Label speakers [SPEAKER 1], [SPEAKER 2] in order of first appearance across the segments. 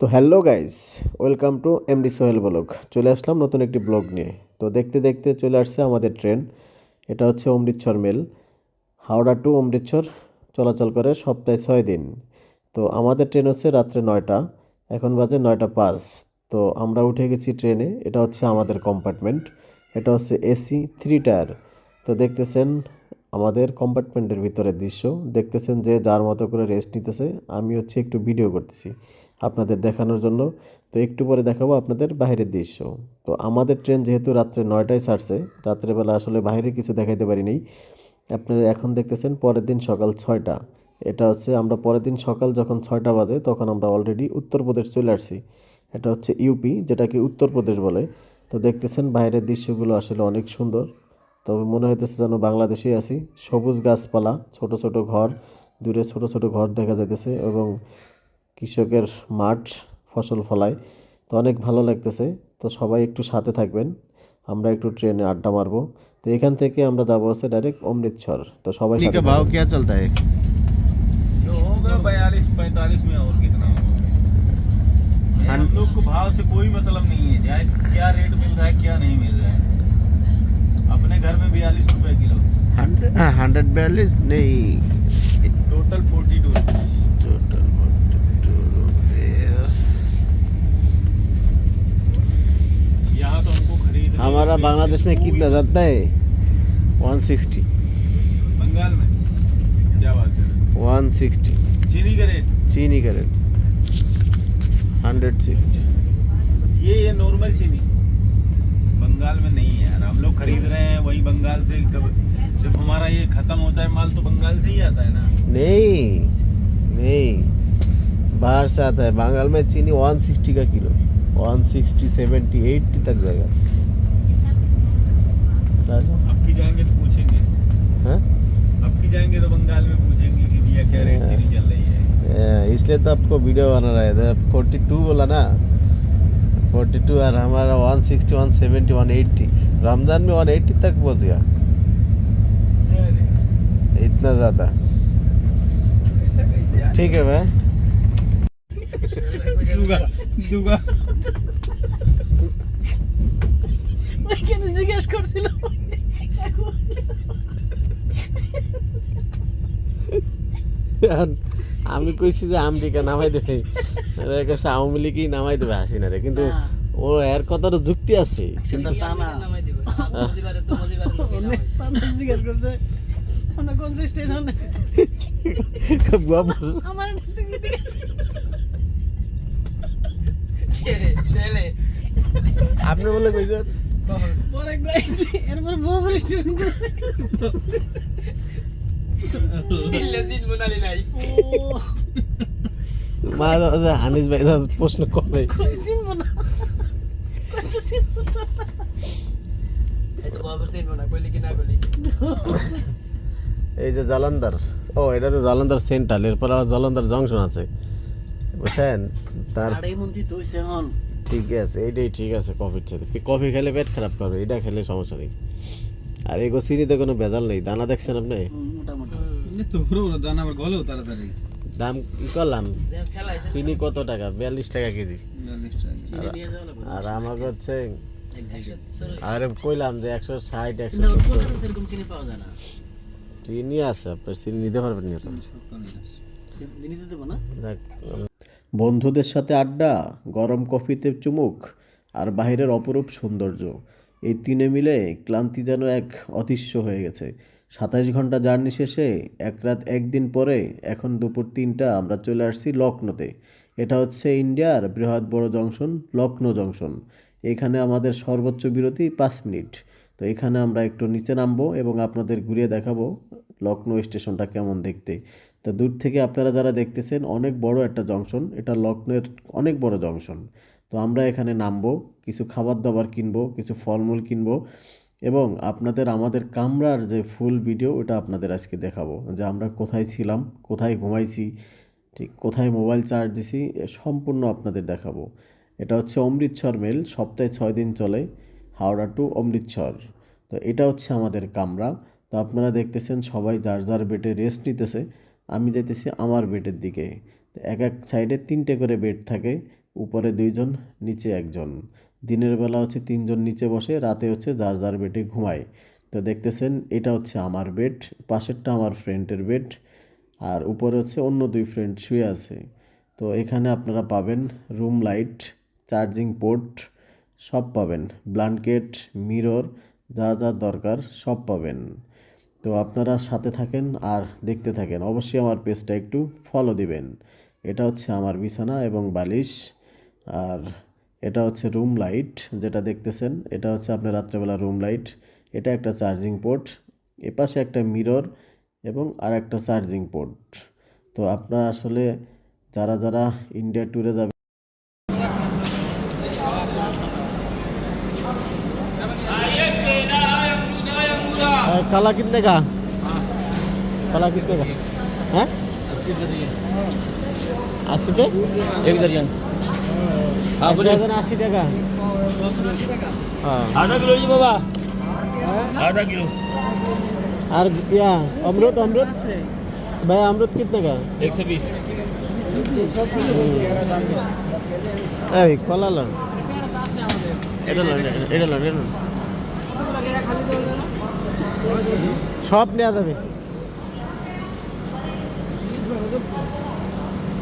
[SPEAKER 1] তো hello guys, welcome to MD Sohel blog. চলে আসলাম নতুন একটি ব্লগ নিয়ে। তো দেখতে দেখতে চলে আসছে আমাদের ট্রেন। এটা হচ্ছে অমৃতসর মেল। হাওড়া টু অমৃতসর চলাচল করে সপ্তাহে 6 দিন। তো আমাদের ট্রেন হচ্ছে রাত্রে 9টা, এখন বাজে 9টা 5। তো আমরা উঠে গেছি ট্রেনে। এটা হচ্ছে আমাদের কম্পার্টমেন্ট। এটা হচ্ছে এসি 3 টায়ার। তো দেখতেছেন আমাদের কম্পার্টমেন্টের ভিতরের দৃশ্য। দেখতেছেন যে যার মতো করে রেস্ট নিতেছে। আমি হচ্ছে একটু ভিডিও করতেছি আপনাদের দেখানোর জন্য। তো একটু পরে দেখাবো আপনাদের বাইরের দৃশ্য। তো আমাদের ট্রেন যেহেতু রাত্রে 9টায় ছাড়ছে, রাত্রেবেলা আসলে বাইরে কিছু দেখাইতে পারিনি। আপনারা এখন দেখতেছেন পরের দিন সকাল 6টা। এটা হচ্ছে আমরা পরের দিন সকাল যখন 6টা বাজে তখন আমরা অলরেডি উত্তরপ্রদেশ চলে আসছি। এটা হচ্ছে ইউপি, যেটাকে উত্তরপ্রদেশ বলে। তো দেখতেছেন বাইরের দৃশ্যগুলো আসলে অনেক সুন্দর। তবে মনে হইতেছে যেন বাংলাদেশেই আছি। সবুজ গাছপালা, ছোট ছোট ঘর, দূরে ছোট ছোট ঘর দেখা যাইতেছে এবং কৃষকের মাঠ, ফসল ফলায়। তো অনেক ভালো লাগতেছে। তো সবাই একটু সাথে থাকবেন, আমরা একটু ট্রেনে আড্ডা মারবো। তো এখান থেকে আমরা যাবো হচ্ছে डायरेक्ट অমৃতসর। তো সবাই
[SPEAKER 2] पानी
[SPEAKER 1] সাথে
[SPEAKER 2] का भाव
[SPEAKER 1] থাকুন।
[SPEAKER 2] क्या चलता है?
[SPEAKER 3] जो होगा 42-45 में, और कितना होगा। ये हम लोग को भाव से कोई मतलब नहीं है, चाहे क्या रेट मिल रहा है क्या नहीं मिल रहा है। अपने घर में 42 रुपए किलो,
[SPEAKER 2] 142 नहीं,
[SPEAKER 3] टोटल 42 रुपीज।
[SPEAKER 2] Total 42 rupees.
[SPEAKER 3] यहाँ तो हमको खरीद
[SPEAKER 2] हमारा बांग्लादेश में कितना जाता है? 160।
[SPEAKER 3] बंगाल में क्या बात कर रहे
[SPEAKER 2] 160
[SPEAKER 3] हो? चीनी का रेट
[SPEAKER 2] चीनी का रेट 160।
[SPEAKER 3] ये नॉर्मल चीनी बंगाल में नहीं है यार। हम लोग खरीद रहे हैं वही बंगाल से। कब जब हमारा ये खत्म होता है माल तो बंगाल से ही आता है ना।
[SPEAKER 2] नहीं नहीं, बाहर से आता है। बंगाल में चीनी 160 का किलो, 160, 70, 80 तक जाएगा। राजा
[SPEAKER 3] अब की जाएंगे तो पूछेंगे,
[SPEAKER 2] हाँ,
[SPEAKER 3] अब की जाएंगे तो बंगाल में पूछेंगे कि भैया क्या रेट चीनी चल रही है।
[SPEAKER 2] इसलिए तो आपको वीडियो बना रहे थे। 42 बोला ना, 42 और हमारा 160, 170, 180। रमजान में 180 तक पहुंच गया,
[SPEAKER 3] अरे,
[SPEAKER 2] इतना ज़्यादा।
[SPEAKER 3] ऐसा कैसे यार?
[SPEAKER 2] ठीक है भाई।
[SPEAKER 3] दूंगा दूंगा
[SPEAKER 4] ওইখানে জিজ্ঞেস করছিল
[SPEAKER 2] আর আমি কইছি যে আমেরিকা নামাই দেবে, এর কাছে আওয়ামী লীগই নামাই দেবে হাসিনা রে, কিন্তু ও এর কথার যুক্তি আছে।
[SPEAKER 4] কিন্তু তা না অনেক জিজ্ঞেস করছে মানে কোন স্টেশনে আমার
[SPEAKER 2] আপনি বলে কইছেন
[SPEAKER 4] পরে কইছি এরপর বহু স্টেশন
[SPEAKER 2] মাঝে মাঝে হানিস ভাই প্রশ্ন করে
[SPEAKER 4] কইছিন না কইতেছিন
[SPEAKER 2] এই যে জলন্ধর, ও এটা তো জলন্ধর সেন্ট্রাল, এরপর আবার জলন্ধর জংশন আছে, বুঝছেন? তার
[SPEAKER 4] আড়াই মন্ত্রী তো হইছে এখন
[SPEAKER 2] ঠিক আছে, এইটাই ঠিক আছে। কফির সাথে কফি খেলে পেট খারাপ করবে, এটা খেলে সমস্যা নেই। আর এগো চিনিতে কোনো ভেজাল নেই। দানা দেখছেন আপনি?
[SPEAKER 4] মোটামুটি
[SPEAKER 3] তো পুরো দানা আবার গলেও তাড়াতাড়ি।
[SPEAKER 2] দাম কি করলাম? চিনি কত টাকা? 42 টাকা কেজি।
[SPEAKER 4] চিনি নিয়ে যাওয়া লাগবে
[SPEAKER 2] আর আমাকে হচ্ছে, আরে কইলাম যে 160,
[SPEAKER 4] কিন্তু
[SPEAKER 2] 170
[SPEAKER 4] কলকাতাতে এরকম চিনি পাওয়া যায় না
[SPEAKER 2] চিনি আছে। আপনার চিনি নিতে পারবেন না তো?
[SPEAKER 4] দিনে দেবো না
[SPEAKER 2] যাক,
[SPEAKER 1] বন্ধুদের সাথে আড্ডা, গরম কফিতে চুমুক আর বাইরের অপরূপ সৌন্দর্য, এই তিনে মিলে ক্লান্তি যেন এক অদৃশ্য হয়ে গেছে। 27 ঘন্টা জার্নি শেষে 1 রাত 1 দিন পরে এখন দুপুর 3টা আমরা চলে আসছি লখনৌতে। এটা হচ্ছে ইন্ডিয়ার বৃহৎ বড় জংশন, লখনৌ জংশন। এখানে আমাদের সর্বোচ্চ বিরতি 5 মিনিট। তো এখানে আমরা একটু নিচে নামবো এবং আপনাদের ঘুরিয়ে দেখাবো লখনৌ স্টেশনটা কেমন দেখতে। তো দূর থেকে আপনারা যারা দেখতেছেন, অনেক বড় একটা জংশন, এটা লখনৌর অনেক বড় জংশন। তো আমরা এখানে নামবো, কিছু খাবার দাবার কিনবো, কিছু ফলমূল কিনবো এবং আপনাদের আমাদের কামরার যে ফুল ভিডিও ওটা আপনাদের আজকে দেখাবো, যে আমরা কোথায় ছিলাম, কোথায় ঘুমাইছি, ঠিক কোথায় মোবাইল চার্জ দিছি, সম্পূর্ণ আপনাদের দেখাবো। এটা হচ্ছে অমৃতসর মেল, সপ্তাহে 6 দিন চলে, হাওড়া টু অমৃতসর। তো এটা হচ্ছে আমাদের কামরা। তো আপনারা দেখতেছেন সবাই যার যার বেডে রেস্ট নিতেছে। আমি যাইতেছি আমার বেডের দিকে। তো এক এক সাইডে 3টে করে বেড থাকে। উপরে 2 জন, নিচে 1 জন। দিনের বেলা হচ্ছে 3 জন নিচে বসে, রাতে হচ্ছে যার যার বেডে ঘুমায়। তো দেখতেছেন এটা হচ্ছে আমার বেড, পাশেরটা আমার ফ্রেন্ডের বেড, আর উপরে হচ্ছে অন্য 2 ফ্রেন্ড শুয়ে আছে। তো এখানে আপনারা পাবেন রুম লাইট, চার্জিং পোর্ট সব পাবেন, ব্ল্যাঙ্কেট, মিরর, যা যা দরকার সব পাবেন। তো আপনারা সাথে থাকেন আর দেখতে থাকেন, অবশ্যই আমার পেজটা একটু ফলো দিবেন। এটা হচ্ছে আমার বিছানা এবং বালিশ, আর এটা হচ্ছে রুম লাইট যেটা দেখতেছেন, এটা হচ্ছে আপনার রাত্রেবেলা রুম লাইট। এটা একটা চার্জিং পোর্ট, এপাশে একটা মিরর এবং আর একটা চার্জিং পোর্ট। তো আপনারা আসলে যারা যারা ইন্ডিয়া ট্যুরে যাবে
[SPEAKER 2] काला कितने का? काला कितने का? हैं?
[SPEAKER 3] 80 रुपए दिए
[SPEAKER 2] 80 पे?
[SPEAKER 3] एक दर्जन
[SPEAKER 2] हाँ बोले 80 টাকা। हाँ
[SPEAKER 3] आधा किलो जी बाबा आधा किलो
[SPEAKER 2] और या अमृत अमृत भाई अमृत कितने का?
[SPEAKER 3] 120
[SPEAKER 2] এই কলা লন
[SPEAKER 4] পেয়ারাটা আছে আমাদের।
[SPEAKER 2] এটা লন এটা লন এটা লন
[SPEAKER 4] কতগুলো গায়ে খালি দেওয়া যায় না?
[SPEAKER 2] সব নেওয়া যাবে।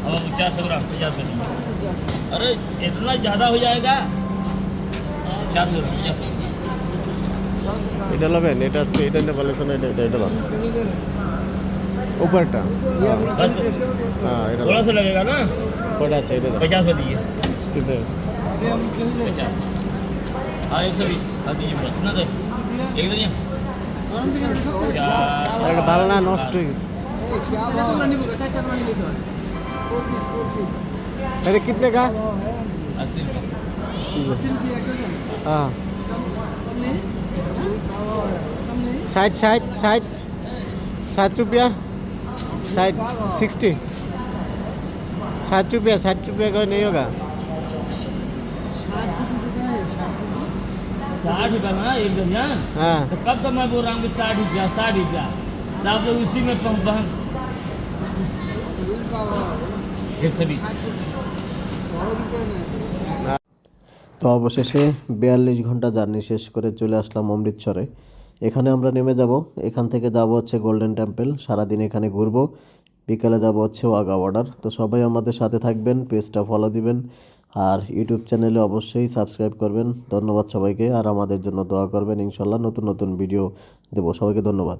[SPEAKER 3] अब 50 ग्राम 50 रुपए देंगे। अरे इतना ज़्यादा हो जाएगा 50 ग्राम 50
[SPEAKER 2] এটা লবেন, এটা হচ্ছে এটা নিয়ে বলেছেন, এটা এটা এটা লন উপরটা।
[SPEAKER 3] बस
[SPEAKER 2] হ্যাঁ এটা
[SPEAKER 3] थोड़ा सा लगेगा ना
[SPEAKER 2] কোটা আছে এটা
[SPEAKER 3] 50 रुपए दीजिए
[SPEAKER 2] কিন্তু
[SPEAKER 3] 50 हाँ 120 हाँ दीजिए मेरा कितना दे एक दर्जन
[SPEAKER 4] গরম থেকে যদি সব কিছু
[SPEAKER 2] আর এটা ভালো না, নষ্ট হয়ে গেছে।
[SPEAKER 4] তাহলে তোমরা নিবো, 4টা করে নিতে হয়। 4 পিস।
[SPEAKER 2] अरे कितने का?
[SPEAKER 3] 80 रुपये
[SPEAKER 4] 80 रुपये एक डजन।
[SPEAKER 2] हाँ
[SPEAKER 4] कम नहीं? हाँ? कम नहीं?
[SPEAKER 2] 60 रुपया 60 60 रुपया का नहीं होगा?
[SPEAKER 4] 60 रुपये का है, 60 रुपये।
[SPEAKER 3] 60 रुपये में एक दर्जन
[SPEAKER 2] हाँ
[SPEAKER 3] तो कब तक मैं बोल रहा हूँ कि 60 रुपया तो आप लोग उसी में बहस 120
[SPEAKER 1] তো অবশেষে 42 ঘন্টা জার্নি শেষ করে চলে আসলাম অমৃতসরে। এখানে আমরা নেমে যাব, এখান থেকে যাব হচ্ছে গোল্ডেন টেম্পল, সারাদিন এখানে ঘুরবো, বিকালে যাব হচ্ছে ওয়াঘা বর্ডার। তো সবাই আমাদের সাথে থাকবেন, পেজটা ফলো দিবেন, আর ইউটিউব চ্যানেলে অবশ্যই সাবস্ক্রাইব করবেন। ধন্যবাদ সবাইকে, আর আমাদের জন্য দোয়া করবেন, ইনশাল্লাহ নতুন নতুন ভিডিও দেবো। সবাইকে ধন্যবাদ।